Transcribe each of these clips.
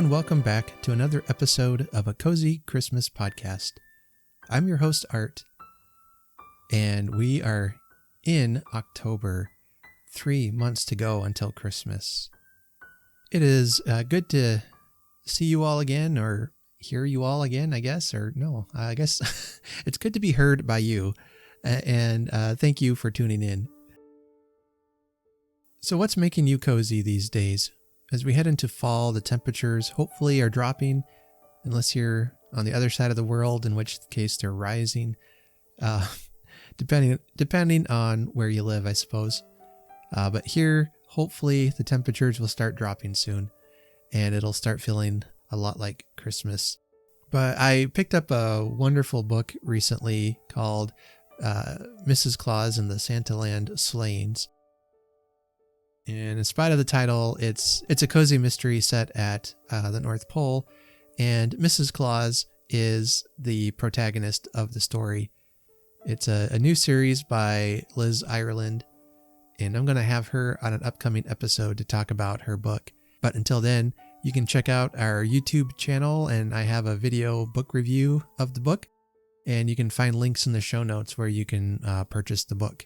and welcome back to another episode of a Cozy Christmas podcast. I'm your host, Art, and we are in October, 3 months to go until Christmas. It is good to see you all again, or hear you all again, I guess, or no, I guess it's good to be heard by you, and thank you for tuning in. So what's making you cozy these days? As we head into fall, the temperatures hopefully are dropping, unless you're on the other side of the world, in which case they're rising, depending on where you live, I suppose. But here, hopefully, the temperatures will start dropping soon, and it'll start feeling a lot like Christmas. But I picked up a wonderful book recently called Claus and the Santaland Slayings. And in spite of the title, it's a cozy mystery set at the North Pole, and Mrs. Claus is the protagonist of the story. It's a new series by Liz Ireland, and I'm going to have her on an upcoming episode to talk about her book. But until then, you can check out our YouTube channel, and I have a video book review of the book, and you can find links in the show notes where you can purchase the book.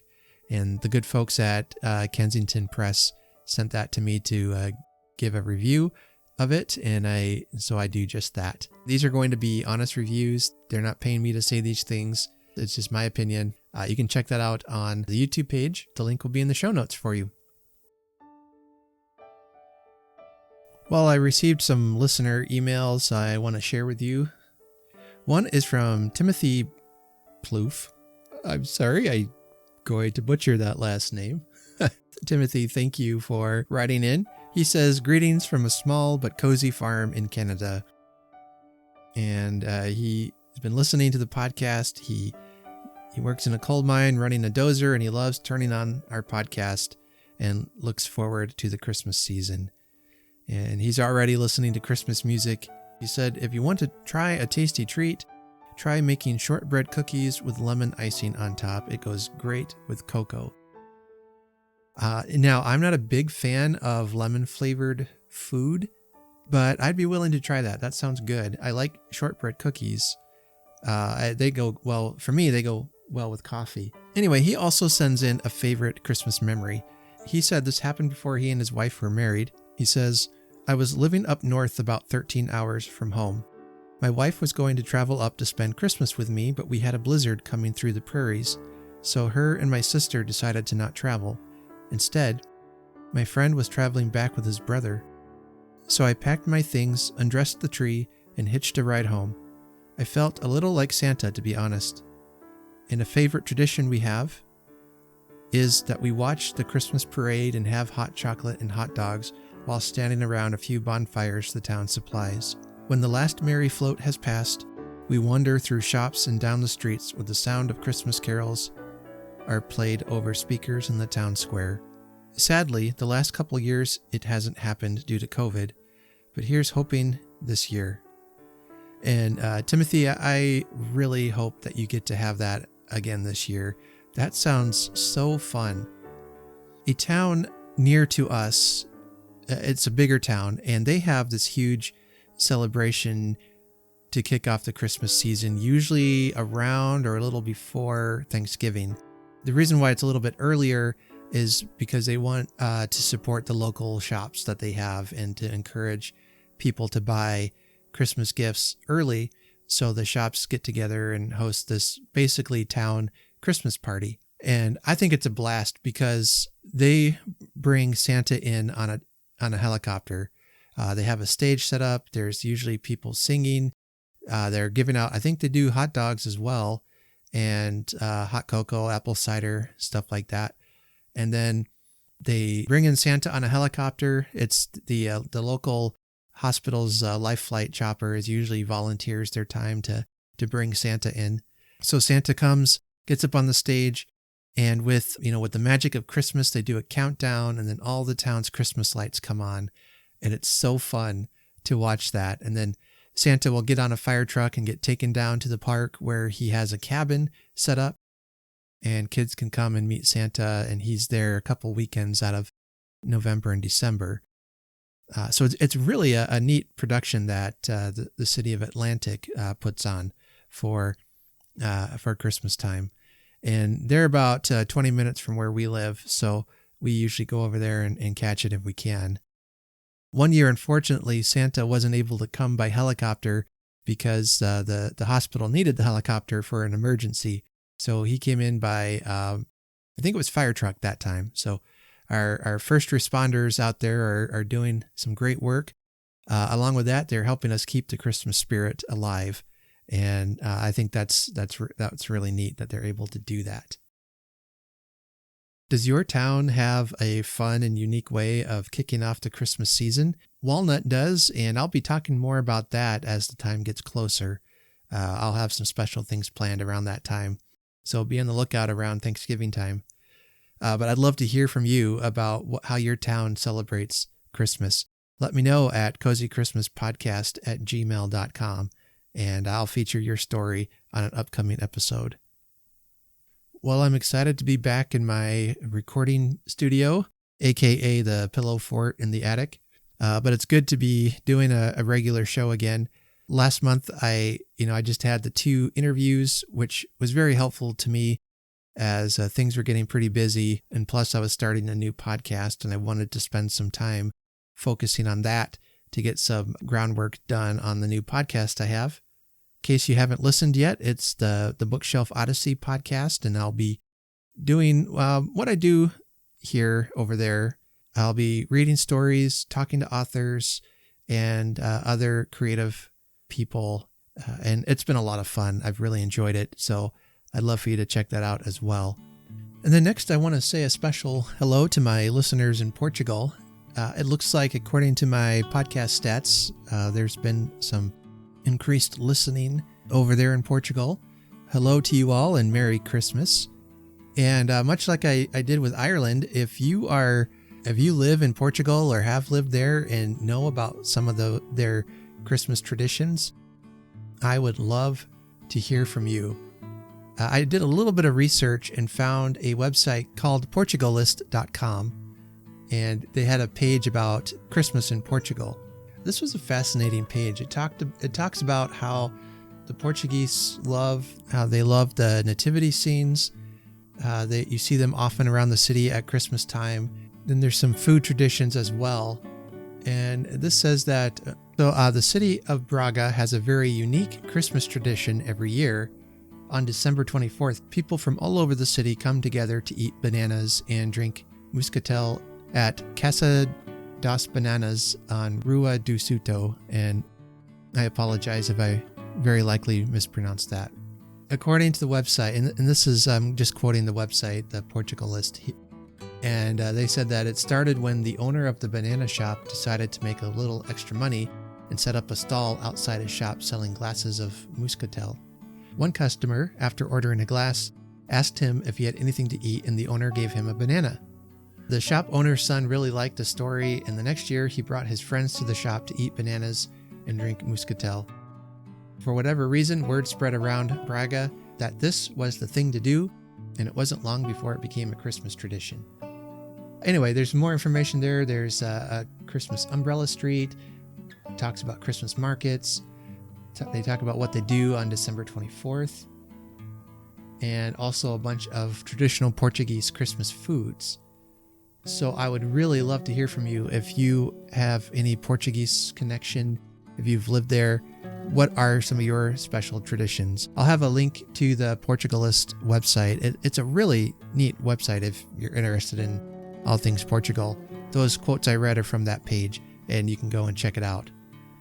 And the good folks at Kensington Press sent that to me to give a review of it, and so I do just that. These are going to be honest reviews. They're not paying me to say these things. It's just my opinion. You can check that out on the YouTube page. The link will be in the show notes for you. Well, I received some listener emails I want to share with you. One is from Timothy Plouffe. I'm sorry, I'm going to butcher that last name. Timothy, thank you for writing in. He says, greetings from a small but cozy farm in Canada. And he's been listening to the podcast. He works in a coal mine running a dozer, and he loves turning on our podcast and looks forward to the Christmas season. And he's already listening to Christmas music. He said, if you want to try a tasty treat, try making shortbread cookies with lemon icing on top. It goes great with cocoa. Now, I'm not a big fan of lemon-flavored food, but I'd be willing to try that. That sounds good. I like shortbread cookies. They go well, for me, they go well with coffee. Anyway, he also sends in a favorite Christmas memory. He said this happened before he and his wife were married. He says, I was living up north about 13 hours from home. My wife was going to travel up to spend Christmas with me, but we had a blizzard coming through the prairies, so her and my sister decided to not travel. Instead, my friend was traveling back with his brother. So I packed my things, undressed the tree, and hitched a ride home. I felt a little like Santa, to be honest. And a favorite tradition we have is that we watch the Christmas parade and have hot chocolate and hot dogs while standing around a few bonfires the town supplies. When the last merry float has passed, we wander through shops and down the streets with the sound of Christmas carols are played over speakers in the town square. Sadly, the last couple years it hasn't happened due to COVID, but here's hoping this year. And Timothy, I really hope that you get to have that again this year. That sounds so fun. A town near to us, it's a bigger town, and they have this huge celebration to kick off the Christmas season, usually around or a little before Thanksgiving. The reason why it's a little bit earlier is because they want to support the local shops that they have and to encourage people to buy Christmas gifts early, so the shops get together and host this basically town Christmas party. And I think it's a blast because they bring Santa in on a helicopter. They have a stage set up. There's usually people singing. They're giving out, I think they do hot dogs as well, and hot cocoa, apple cider, stuff like that. And then they bring in Santa on a helicopter. It's the local hospital's life flight chopper is usually volunteers their time to bring Santa in. So Santa comes, gets up on the stage, and with the magic of Christmas, they do a countdown, and then all the town's Christmas lights come on, and it's so fun to watch that. And then Santa will get on a fire truck and get taken down to the park where he has a cabin set up, and kids can come and meet Santa, and he's there a couple weekends out of November and December. So it's really a neat production that the city of Atlantic puts on for Christmas time. And they're about 20 minutes from where we live, so we usually go over there and catch it if we can. One year, unfortunately, Santa wasn't able to come by helicopter because the hospital needed the helicopter for an emergency. So he came in by, I think it was fire truck that time. So our first responders out there are doing some great work. Along with that, they're helping us keep the Christmas spirit alive. And I think that's really neat that they're able to do that. Does your town have a fun and unique way of kicking off the Christmas season? Walnut does, and I'll be talking more about that as the time gets closer. I'll have some special things planned around that time, so be on the lookout around Thanksgiving time. But I'd love to hear from you about how your town celebrates Christmas. Let me know at cozychristmaspodcast@gmail.com, and I'll feature your story on an upcoming episode. Well, I'm excited to be back in my recording studio, aka the pillow fort in the attic. But it's good to be doing a regular show again. Last month, I just had the 2 interviews, which was very helpful to me as things were getting pretty busy. And plus, I was starting a new podcast, and I wanted to spend some time focusing on that to get some groundwork done on the new podcast I have. In case you haven't listened yet, it's the Bookshelf Odyssey podcast, and I'll be doing what I do here over there. I'll be reading stories, talking to authors, and other creative people, and it's been a lot of fun. I've really enjoyed it, so I'd love for you to check that out as well. And then next, I want to say a special hello to my listeners in Portugal. It looks like, according to my podcast stats, there's been some increased listening over there in Portugal. Hello to you all, and Merry Christmas. And much like I did with Ireland, if you live in Portugal or have lived there and know about some of their Christmas traditions, I would love to hear from you. I did a little bit of research and found a website called Portugalist.com, and they had a page about Christmas in Portugal. This was a fascinating page. It talks about how the Portuguese love the nativity scenes. You see them often around the city at Christmas time. Then there's some food traditions as well. And this says that the city of Braga has a very unique Christmas tradition every year. On December 24th, people from all over the city come together to eat bananas and drink Muscatel at Casa das Bananas on Rua do Souto, and I apologize if I very likely mispronounced that. According to the website, and this is just quoting the website, the Portugalist, and they said that it started when the owner of the banana shop decided to make a little extra money and set up a stall outside his shop selling glasses of Muscatel. One customer, after ordering a glass, asked him if he had anything to eat, and the owner gave him a banana. The shop owner's son really liked the story, and the next year he brought his friends to the shop to eat bananas and drink Muscatel. For whatever reason, word spread around Braga that this was the thing to do, and it wasn't long before it became a Christmas tradition. Anyway, there's more information there. There's a Christmas umbrella street. It talks about Christmas markets. They talk about what they do on December 24th, and also a bunch of traditional Portuguese Christmas foods. So I would really love to hear from you. If you have any Portuguese connection, if you've lived there, what are some of your special traditions? I'll have a link to the Portugalist website. It's a really neat website if you're interested in all things Portugal. Those quotes I read are from that page, and you can go and check it out.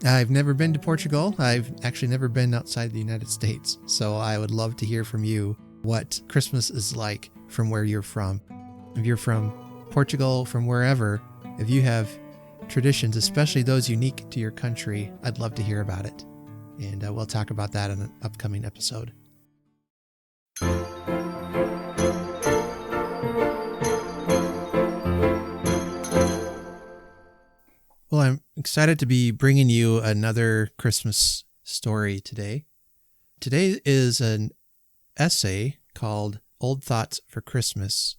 I've never been to Portugal. I've actually never been outside the United States, so I would love to hear from you what Christmas is like from where you're from. If you're from Portugal, from wherever, if you have traditions, especially those unique to your country, I'd love to hear about it. And we'll talk about that in an upcoming episode. Well, I'm excited to be bringing you another Christmas story today. Today is an essay called Old Thoughts for Christmas,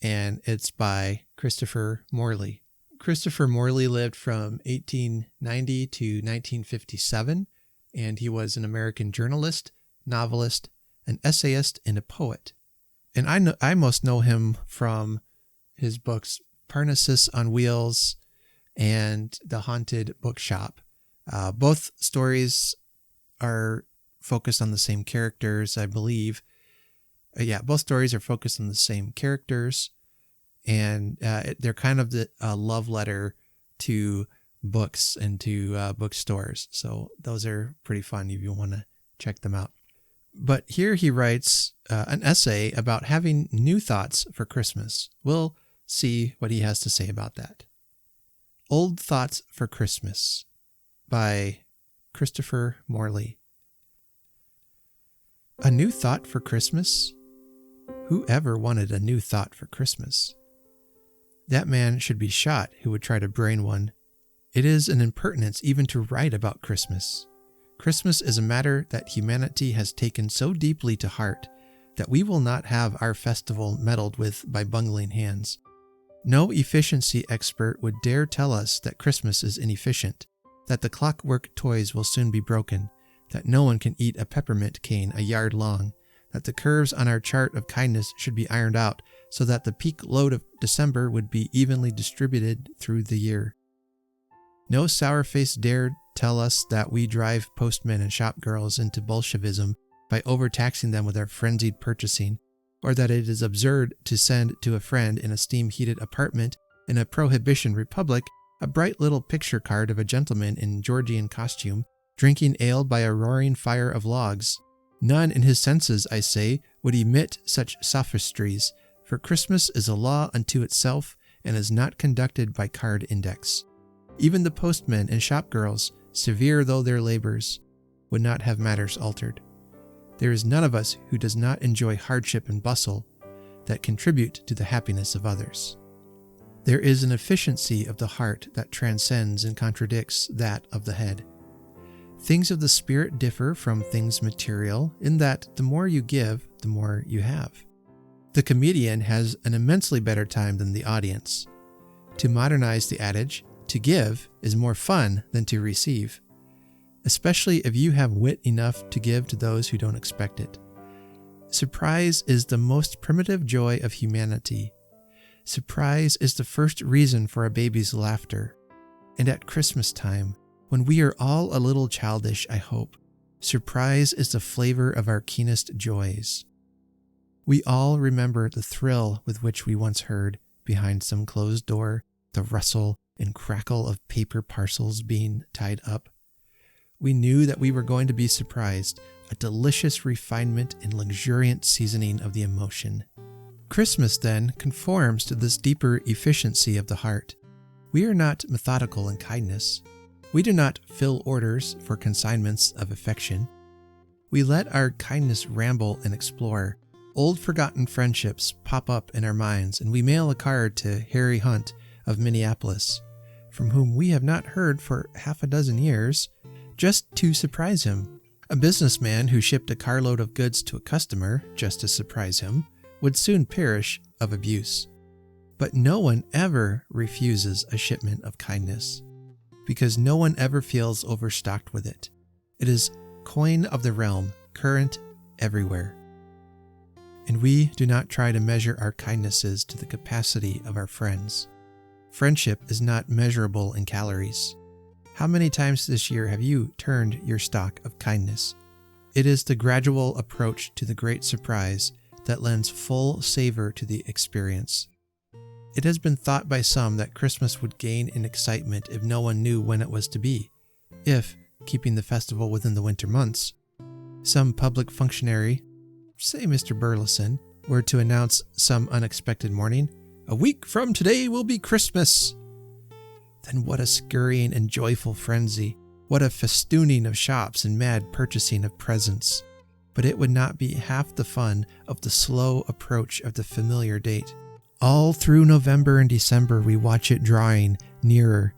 and it's by Christopher Morley. Christopher Morley lived from 1890 to 1957, and he was an American journalist, novelist, an essayist, and a poet. And I most know him from his books Parnassus on Wheels and The Haunted Bookshop. Both stories are focused on the same characters, I believe. Both stories are focused on the same characters, and they're kind of a love letter to books and to bookstores. So those are pretty fun if you want to check them out. But here he writes an essay about having new thoughts for Christmas. We'll see what he has to say about that. Old Thoughts for Christmas by Christopher Morley. A new thought for Christmas? Who ever wanted a new thought for Christmas? That man should be shot who would try to brain one. It is an impertinence even to write about Christmas. Christmas is a matter that humanity has taken so deeply to heart that we will not have our festival meddled with by bungling hands. No efficiency expert would dare tell us that Christmas is inefficient, that the clockwork toys will soon be broken, that no one can eat a peppermint cane a yard long, that the curves on our chart of kindness should be ironed out so that the peak load of December would be evenly distributed through the year. No sour-face dared tell us that we drive postmen and shopgirls into Bolshevism by overtaxing them with our frenzied purchasing, or that it is absurd to send to a friend in a steam-heated apartment in a prohibition republic a bright little picture card of a gentleman in Georgian costume, drinking ale by a roaring fire of logs. None in his senses, I say, would emit such sophistries, for Christmas is a law unto itself and is not conducted by card index. Even the postmen and shopgirls, severe though their labors, would not have matters altered. There is none of us who does not enjoy hardship and bustle that contribute to the happiness of others. There is an efficiency of the heart that transcends and contradicts that of the head. Things of the spirit differ from things material in that the more you give, the more you have. The comedian has an immensely better time than the audience. To modernize the adage, to give is more fun than to receive, especially if you have wit enough to give to those who don't expect it. Surprise is the most primitive joy of humanity. Surprise is the first reason for a baby's laughter. And at Christmas time, when we are all a little childish, I hope, surprise is the flavor of our keenest joys. We all remember the thrill with which we once heard, behind some closed door, the rustle and crackle of paper parcels being tied up. We knew that we were going to be surprised, a delicious refinement and luxuriant seasoning of the emotion. Christmas, then, conforms to this deeper efficiency of the heart. We are not methodical in kindness. We do not fill orders for consignments of affection. We let our kindness ramble and explore. Old forgotten friendships pop up in our minds, and we mail a card to Harry Hunt of Minneapolis, from whom we have not heard for half a dozen years, just to surprise him. A businessman who shipped a carload of goods to a customer, just to surprise him, would soon perish of abuse. But no one ever refuses a shipment of kindness, because no one ever feels overstocked with it. It is coin of the realm, current everywhere. And we do not try to measure our kindnesses to the capacity of our friends. Friendship is not measurable in calories. How many times this year have you turned your stock of kindness? It is the gradual approach to the great surprise that lends full savor to the experience. It has been thought by some that Christmas would gain in excitement if no one knew when it was to be. If, keeping the festival within the winter months, some public functionary, say Mr. Burleson, were to announce some unexpected morning, "A week from today will be Christmas," then what a scurrying and joyful frenzy, what a festooning of shops and mad purchasing of presents. But it would not be half the fun of the slow approach of the familiar date. All through November and December we watch it drawing nearer.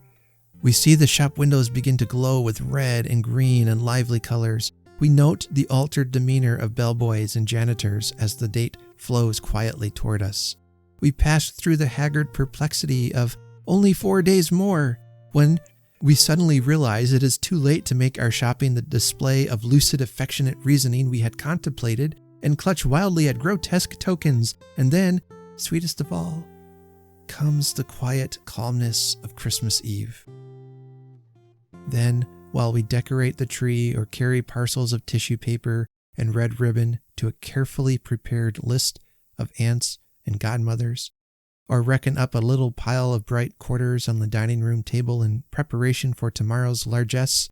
We see the shop windows begin to glow with red and green and lively colors. We note the altered demeanor of bellboys and janitors as the date flows quietly toward us. We pass through the haggard perplexity of Only 4 days more, when we suddenly realize it is too late to make our shopping the display of lucid, affectionate reasoning we had contemplated, and clutch wildly at grotesque tokens. And then, sweetest of all, comes the quiet calmness of Christmas Eve. Then, while we decorate the tree or carry parcels of tissue paper and red ribbon to a carefully prepared list of aunts and godmothers, or reckon up a little pile of bright quarters on the dining room table in preparation for tomorrow's largesse,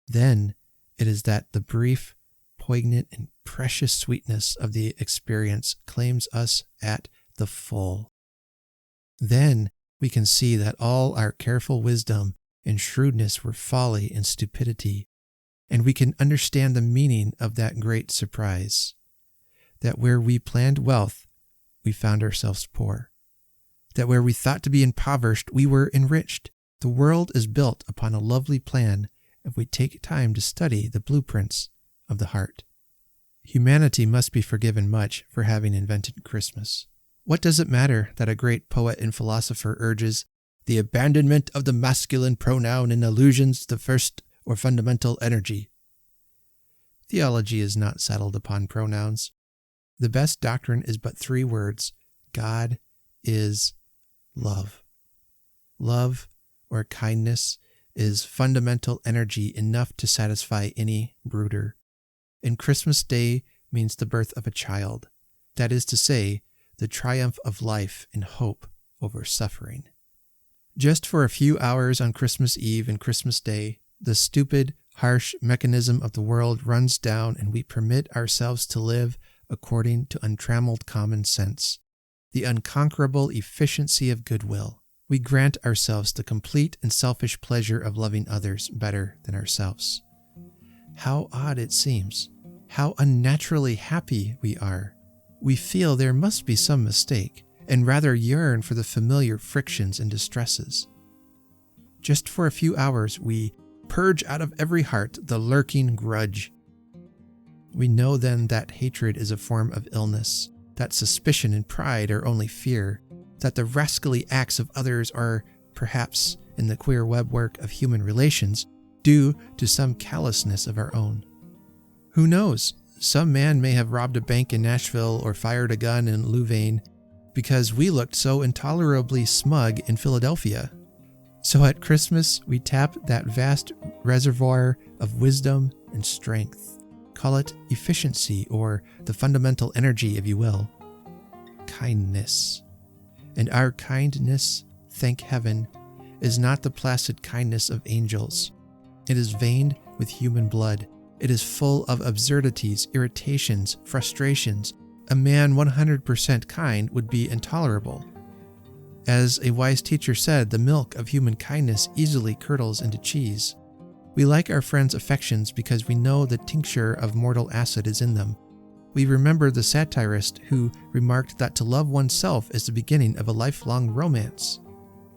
then it is that the brief, poignant, and precious sweetness of the experience claims us at the full. Then we can see that all our careful wisdom and shrewdness were folly and stupidity, and we can understand the meaning of that great surprise, that where we planned wealth, we found ourselves poor, that where we thought to be impoverished, we were enriched. The world is built upon a lovely plan if we take time to study the blueprints of the heart. Humanity must be forgiven much for having invented Christmas. What does it matter that a great poet and philosopher urges the abandonment of the masculine pronoun in allusions to the first or fundamental energy? Theology is not settled upon pronouns. The best doctrine is but 3 words: God is love. Love, or kindness, is fundamental energy enough to satisfy any brooder. And Christmas Day means the birth of a child. That is to say, the triumph of life and hope over suffering. Just for a few hours on Christmas Eve and Christmas Day, the stupid, harsh mechanism of the world runs down, and we permit ourselves to live according to untrammeled common sense, the unconquerable efficiency of goodwill. We grant ourselves the complete and selfish pleasure of loving others better than ourselves. How odd it seems, how unnaturally happy we are. We feel there must be some mistake, and rather yearn for the familiar frictions and distresses. Just for a few hours, we purge out of every heart the lurking grudge. We know then that hatred is a form of illness, that suspicion and pride are only fear, that the rascally acts of others are, perhaps, in the queer webwork of human relations, due to some callousness of our own. Who knows? Some man may have robbed a bank in Nashville or fired a gun in Louvain because we looked so intolerably smug in Philadelphia. So at Christmas, we tap that vast reservoir of wisdom and strength. Call it efficiency, or the fundamental energy, if you will. Kindness. And our kindness, thank heaven, is not the placid kindness of angels. It is veined with human blood. It is full of absurdities, irritations, frustrations. A man 100% kind would be intolerable. As a wise teacher said, the milk of human kindness easily curdles into cheese. We like our friends' affections because we know the tincture of mortal acid is in them. We remember the satirist who remarked that to love oneself is the beginning of a lifelong romance.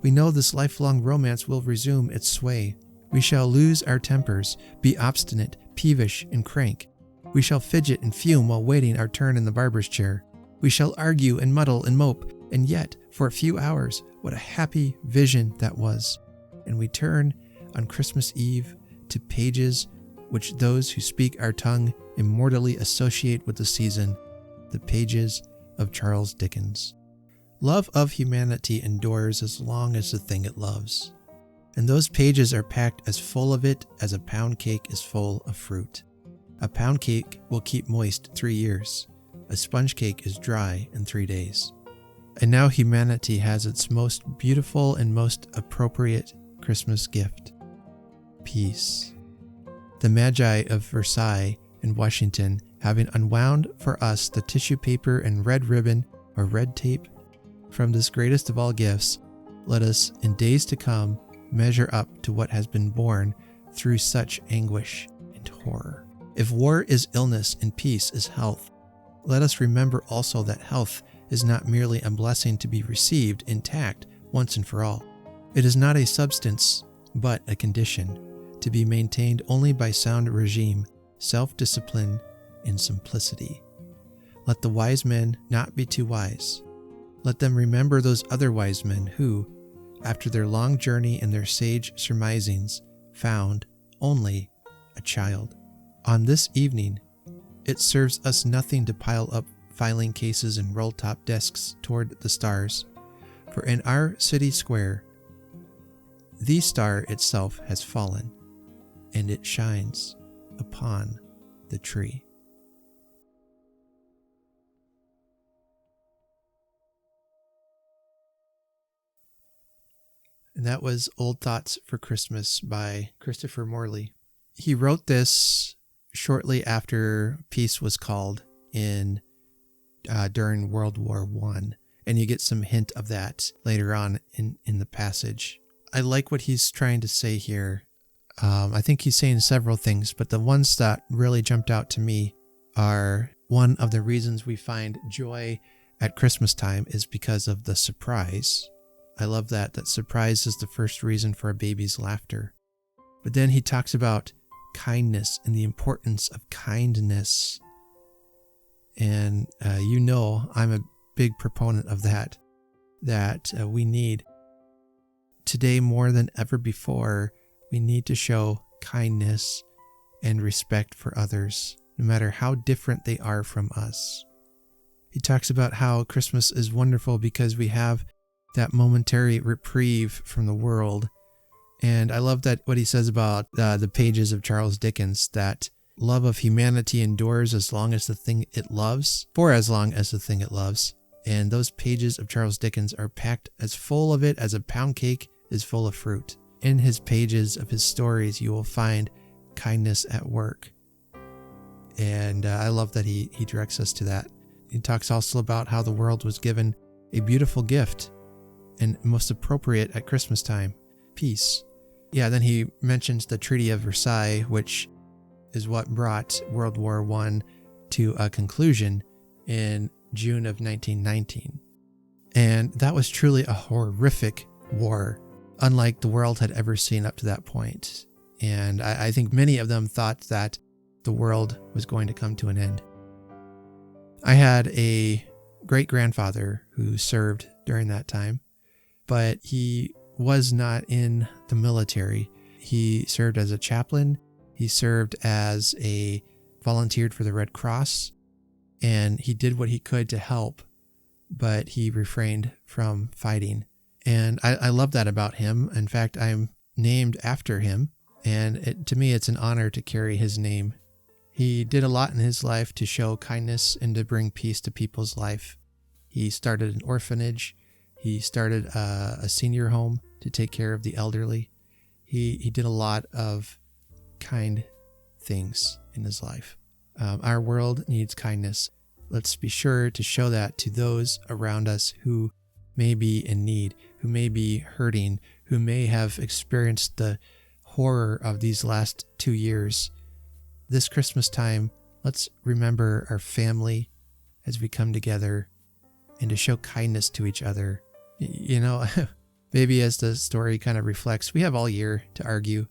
We know this lifelong romance will resume its sway. We shall lose our tempers, be obstinate, peevish, and crank. We shall fidget and fume while waiting our turn in the barber's chair. We shall argue and muddle and mope, and yet, for a few hours, what a happy vision that was. And we turn, on Christmas Eve, to pages which those who speak our tongue immortally associate with the season, the pages of Charles Dickens. Love of humanity endures as long as the thing it loves. And those pages are packed as full of it as a pound cake is full of fruit. A pound cake will keep moist 3 years. A sponge cake is dry in 3 days. And now humanity has its most beautiful and most appropriate Christmas gift: peace. The Magi of Versailles in Washington, having unwound for us the tissue paper and red ribbon or red tape from this greatest of all gifts, let us, in days to come, measure up to what has been borne through such anguish and horror. If war is illness and peace is health, let us remember also that health is not merely a blessing to be received intact once and for all. It is not a substance, but a condition, to be maintained only by sound regime, self-discipline, and simplicity. Let the wise men not be too wise. Let them remember those other wise men who, after their long journey and their sage surmisings, found only a child. On this evening, it serves us nothing to pile up filing cases and roll-top desks toward the stars, for in our city square, the star itself has fallen, and it shines upon the tree. And that was Old Thoughts for Christmas by Christopher Morley. He wrote this shortly after peace was called during World War I, and you get some hint of that later on in the passage. I like what he's trying to say here. I think he's saying several things, but the ones that really jumped out to me are one of the reasons we find joy at Christmas time is because of the surprise. I love that surprise is the first reason for a baby's laughter. But then he talks about kindness and the importance of kindness. And I'm a big proponent of that we need. Today more than ever before, we need to show kindness and respect for others, no matter how different they are from us. He talks about how Christmas is wonderful because we have that momentary reprieve from the world. And I love that what he says about the pages of Charles Dickens, that love of humanity endures as long as the thing it loves, for as long as the thing it loves. And those pages of Charles Dickens are packed as full of it as a pound cake is full of fruit. In his pages of his stories, you will find kindness at work. And I love that he directs us to that. He talks also about how the world was given a beautiful gift and most appropriate at Christmas time, peace. Yeah, then he mentions the Treaty of Versailles, which is what brought World War I to a conclusion in June of 1919. And that was truly a horrific war, unlike the world had ever seen up to that point. And I think many of them thought that the world was going to come to an end. I had a great-grandfather who served during that time, but he was not in the military. He served as a chaplain. He served as a volunteered for the Red Cross, and he did what he could to help, but he refrained from fighting. And I love that about him. In fact, I'm named after him, and to me, it's an honor to carry his name. He did a lot in his life to show kindness and to bring peace to people's life. He started an orphanage. He started a senior home to take care of the elderly. He did a lot of kind things in his life. Our world needs kindness. Let's be sure to show that to those around us who may be in need, who may be hurting, who may have experienced the horror of these last 2 years. This Christmas time, let's remember our family as we come together and to show kindness to each other. Maybe as the story kind of reflects, we have all year to argue.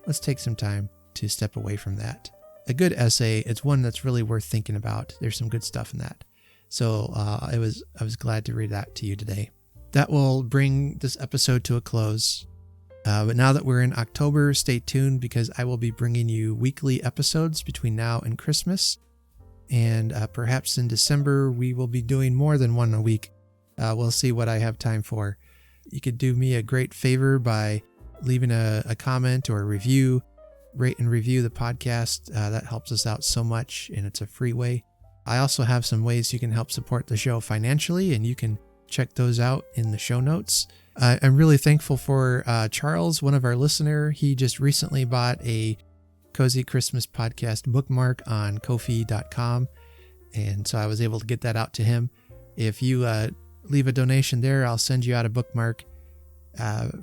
Let's take some time to step away from that. A good essay, it's one that's really worth thinking about. There's some good stuff in that. So I was glad to read that to you today. That will bring this episode to a close. But now that we're in October, stay tuned because I will be bringing you weekly episodes between now and Christmas. And perhaps in December, we will be doing more than one a week. We'll see what I have time for. You could do me a great favor by leaving a comment or a review. Rate and review the podcast. That helps us out so much, and it's a free way. I also have some ways you can help support the show financially, and you can check those out in the show notes. I'm really thankful for Charles, one of our listener. He just recently bought a Cozy Christmas Podcast bookmark on Ko-fi.com, and so I was able to get that out to him. If you leave a donation there, I'll send you out a bookmark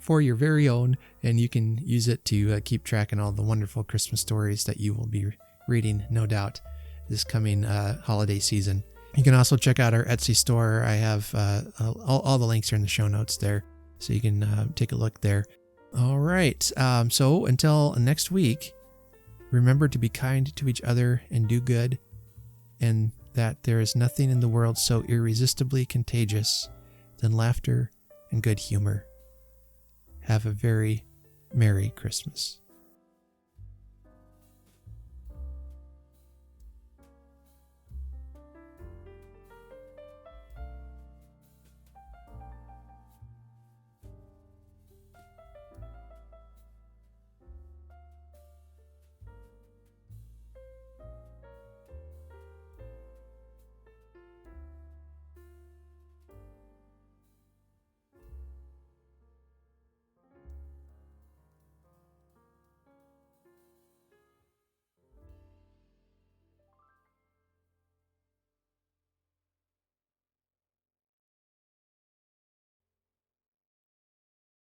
for your very own, and you can use it to keep track on all the wonderful Christmas stories that you will be reading, no doubt, this coming holiday season. You can also check out our Etsy store. I have all the links are in the show notes there, so you can take a look there. All right, so until next week, remember to be kind to each other and do good, and that there is nothing in the world so irresistibly contagious than laughter and good humor. have a very Merry Christmas.